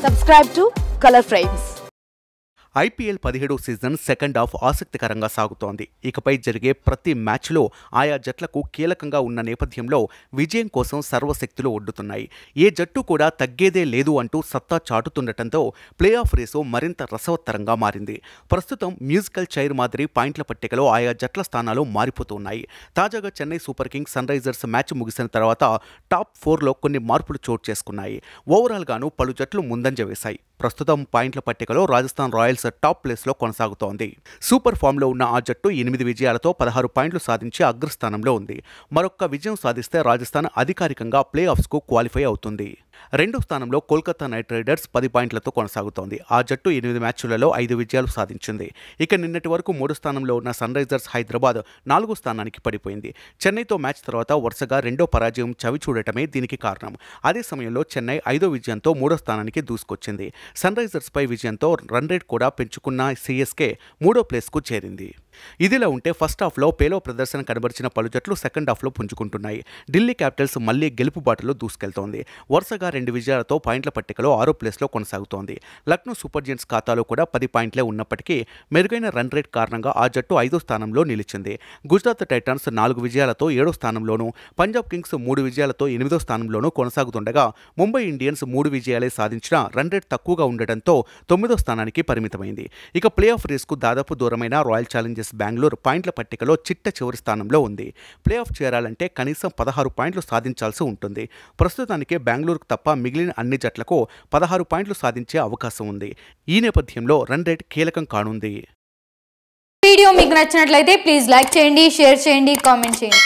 Subscribe to Color Frames. IPL 17 season second half ఆసక్తికరంగా సాగుతోంది. ఇకపై జరిగే ప్రతి మ్యాచ్లో ఆయా జట్లకు కీలకంగా ఉన్న నేపథ్యంలో విజయం కోసం సర్వశక్తులు ఒడ్డుతున్నాయి. ఏ జట్టు కూడా తగ్గేదే లేదు అంటూ సత్తా చాటుతుండటంతో ప్లే ఆఫ్ రేసు మరింత రసవత్తరంగా మారింది. ప్రస్తుతం మ్యూజికల్ చైర్ మాదిరి పాయింట్ల పట్టికలో ఆయా జట్ల స్థానాలు మారిపోతున్నాయి. తాజాగా Chennai Super Kings Sunrisers match ముగిసిన తర్వాత టాప్ 4లో కొన్ని మార్పులు చోటు చేసుకున్నాయి. ఓవరాల్గాను పలు జట్లు ముందంజ వేశాయి. ప్రస్తుతం పాయింట్ల పట్టికలో రాజస్థాన్ రాయల్స్ టాప్ ప్లేస్లో కొనసాగుతోంది. సూపర్ ఫామ్లో ఉన్న ఆ జట్టు 8 విజయాలతో 16 పాయింట్లు సాధించి అగ్రస్థానంలో ఉంది. మరొక్క విజయం సాధిస్తే రాజస్థాన్ అధికారికంగా ప్లే ఆఫ్స్కు క్వాలిఫై అవుతుంది. రెండో స్థానంలో కోల్కతా నైట్ రైడర్స్ 10 పాయింట్లతో కొనసాగుతోంది. ఆ జట్టు 8 మ్యాచ్లలో 5 విజయాలు సాధించింది. ఇక నిన్నటి వరకు 3 స్థానంలో ఉన్న సన్ రైజర్స్ హైదరాబాద్ 4వ స్థానానికి పడిపోయింది. చెన్నైతో మ్యాచ్ తర్వాత వరుసగా రెండో పరాజయం చవిచూడటమే దీనికి కారణం. అదే సమయంలో చెన్నై 5వ విజయంతో 3వ స్థానానికి దూసుకొచ్చింది. సన్ రైజర్స్పై విజయంతో రన్ రేట్ కూడా పెంచుకున్న సిఎస్కే 3వ ప్లేస్కు చేరింది. ఇదిలా ఉంటే ఫస్ట్ హాఫ్లో పేలో ప్రదర్శన కనబరిచిన పలు జట్లు సెకండ్ హాఫ్లో పుంజుకుంటున్నాయి. ఢిల్లీ క్యాపిటల్స్ మళ్లీ గెలుపు బాటలో దూసుకెళ్తోంది. వరుసగా 2 విజయాలతో పాయింట్ల పట్టికలో 6వ ప్లేస్లో కొనసాగుతోంది. లక్నో సూపర్ జెయింట్స్ ఖాతాలో కూడా 10 పాయింట్లే ఉన్నప్పటికీ మెరుగైన రన్ రేట్ కారణంగా ఆ జట్టు 5వ స్థానంలో నిలిచింది. గుజరాత్ టైటాన్స్ 4 విజయాలతో 7వ స్థానంలోనూ, పంజాబ్ కింగ్స్ 3 విజయాలతో 8వ స్థానంలోనూ కొనసాగుతుండగా ముంబై ఇండియన్స్ 3 విజయాలే సాధించినా రన్ రేట్ తక్కువగా ఉండటంతో 9వ స్థానానికి పరిమితమైంది. ఇక ప్లే ఆఫ్ రేస్కు దాదాపు దూరమైన రాయల్ ఛాలెంజర్స్ బెంగళూరు పాయింట్ల పట్టికలో చిట్ట చివరి స్థానంలో ఉంది. ప్లే ఆఫ్ చేరాలంటే కనీసం 16 పాయింట్లు సాధించాల్సి ఉంటుంది. ప్రస్తుతానికి బెంగళూరుకు తప్ప మిగిలిన అన్ని జట్లకు 16 పాయింట్లు సాధించే అవకాశం ఉంది. ఈ నేపథ్యంలో రన్ రేట్ కీలకం కానుంది. వీడియో మీకు నచ్చినట్లయితే ప్లీజ్ లైక్ చేయండి, షేర్ చేయండి, కామెంట్ చేయండి.